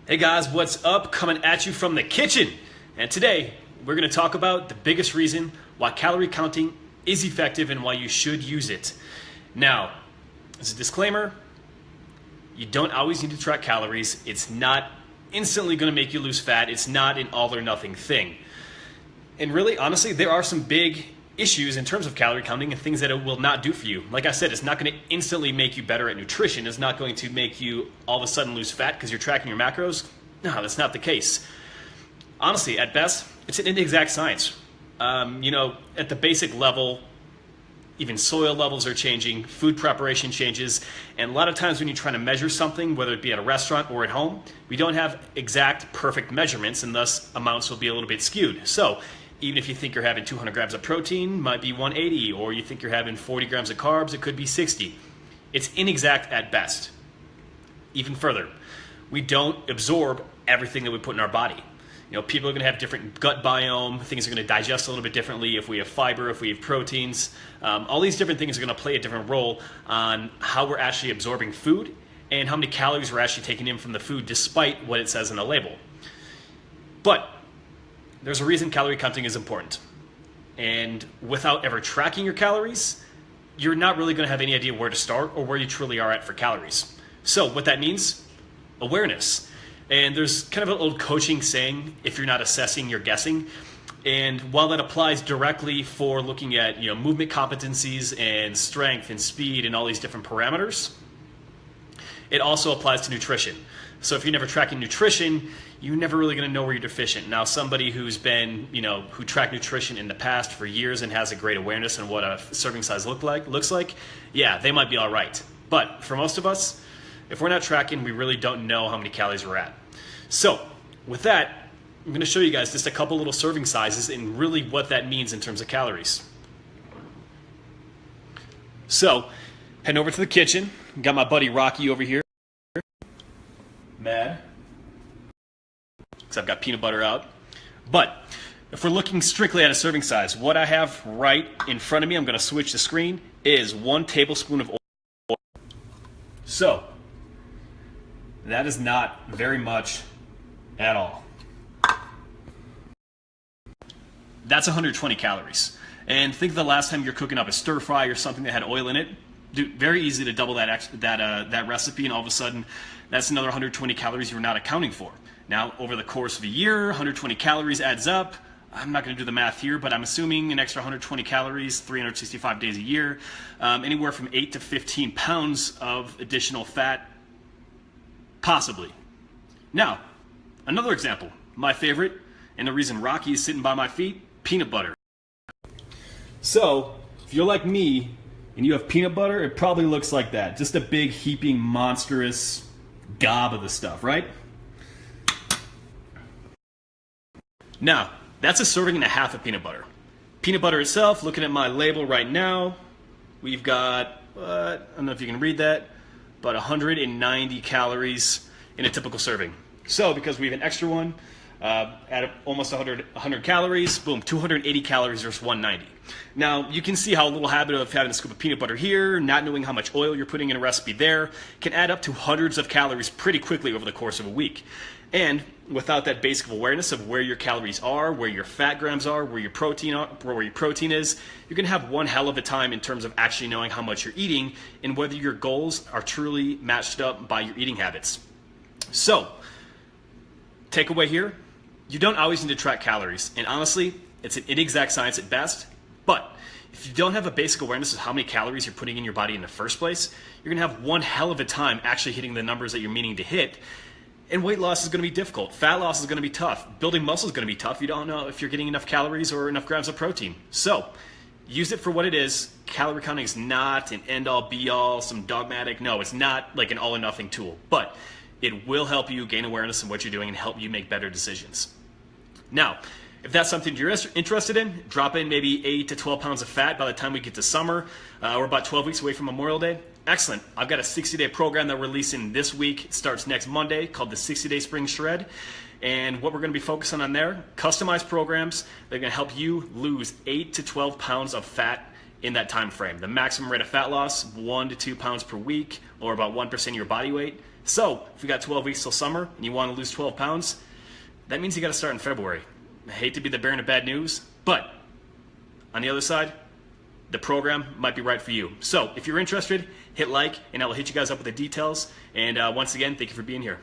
Hey guys, what's up? Coming at you from the kitchen. And today we're going to talk about the biggest reason why calorie counting is effective and why you should use it. Now, as a disclaimer, you don't always need to track calories. It's not instantly going to make you lose fat. It's not an all or nothing thing. And really, honestly, there are some big issues in terms of calorie counting and things that it will not do for you. Like I said, it's not going to instantly make you better at nutrition. It's not going to make you all of a sudden lose fat because you're tracking your macros. No, that's not the case. Honestly, at best, it's an inexact science. At the basic level, even soil levels are changing, food preparation changes, and a lot of times when you're trying to measure something, whether it be at a restaurant or at home, we don't have exact perfect measurements, and thus amounts will be a little bit skewed. So even if you think you're having 200 grams of protein, might be 180, or you think you're having 40 grams of carbs, it could be 60. It's inexact at best. Even further, we don't absorb everything that we put in our body. People are going to have different gut biome, things are going to digest a little bit differently if we have fiber, if we have proteins. All these different things are going to play a different role on how we're actually absorbing food and how many calories we're actually taking in from the food despite what it says in the label. But there's a reason calorie counting is important. And without ever tracking your calories, you're not really going to have any idea where to start or where you truly are at for calories. So what that means, awareness. And there's kind of an old coaching saying, if you're not assessing, you're guessing. And while that applies directly for looking at movement competencies and strength and speed and all these different parameters, it also applies to nutrition. So if you're never tracking nutrition, you're never really going to know where you're deficient. Now, somebody who's been, who tracked nutrition in the past for years and has a great awareness on what a serving size looks like, yeah, they might be all right. But for most of us, if we're not tracking, we really don't know how many calories we're at. So with that, I'm going to show you guys just a couple little serving sizes and really what that means in terms of calories. So heading over to the kitchen, got my buddy Rocky over here. Mad, because I've got peanut butter out. But if we're looking strictly at a serving size, what I have right in front of me, I'm going to switch the screen, is 1 tablespoon of oil. So that is not very much at all. That's 120 calories. And think of the last time you're cooking up a stir fry or something that had oil in it. Dude, very easy to double that recipe, and all of a sudden that's another 120 calories you're not accounting for. Now, over the course of a year, 120 calories adds up. I'm not going to do the math here, but I'm assuming an extra 120 calories, 365 days a year, anywhere from 8 to 15 pounds of additional fat, possibly. Now, another example, my favorite, and the reason Rocky is sitting by my feet, peanut butter. So, if you're like me, and you have peanut butter, it probably looks like that. Just a big, heaping, monstrous gob of the stuff, right? Now, that's a serving and a half of peanut butter. Peanut butter itself, looking at my label right now, we've got, I don't know if you can read that, but 190 calories in a typical serving. So, because we have an extra one, at almost 100 calories, boom, 280 calories versus 190. Now, you can see how a little habit of having a scoop of peanut butter here, not knowing how much oil you're putting in a recipe there, can add up to hundreds of calories pretty quickly over the course of a week. And without that basic awareness of where your calories are, where your fat grams are, where your protein is, you're going to have one hell of a time in terms of actually knowing how much you're eating and whether your goals are truly matched up by your eating habits. So, takeaway here, you don't always need to track calories. And honestly, it's an inexact science at best. But if you don't have a basic awareness of how many calories you're putting in your body in the first place, you're going to have one hell of a time actually hitting the numbers that you're meaning to hit. And weight loss is going to be difficult. Fat loss is going to be tough. Building muscle is going to be tough. You don't know if you're getting enough calories or enough grams of protein. So use it for what it is. Calorie counting is not an end-all, be-all, some dogmatic. No, it's not like an all-or-nothing tool. But it will help you gain awareness in what you're doing and help you make better decisions. Now, if that's something you're interested in, drop in maybe 8 to 12 pounds of fat by the time we get to summer. We're about 12 weeks away from Memorial Day. Excellent. I've got a 60-day program that we're releasing this week. It starts next Monday, called the 60-Day Spring Shred. And what we're going to be focusing on there, customized programs that are going to help you lose 8 to 12 pounds of fat in that time frame. The maximum rate of fat loss, 1 to 2 pounds per week, or about 1% of your body weight. So if we got 12 weeks till summer and you want to lose 12 pounds, that means you got to start in February. I hate to be the bearer of bad news, but on the other side, the program might be right for you. So if you're interested, hit like, and I will hit you guys up with the details. And once again, thank you for being here.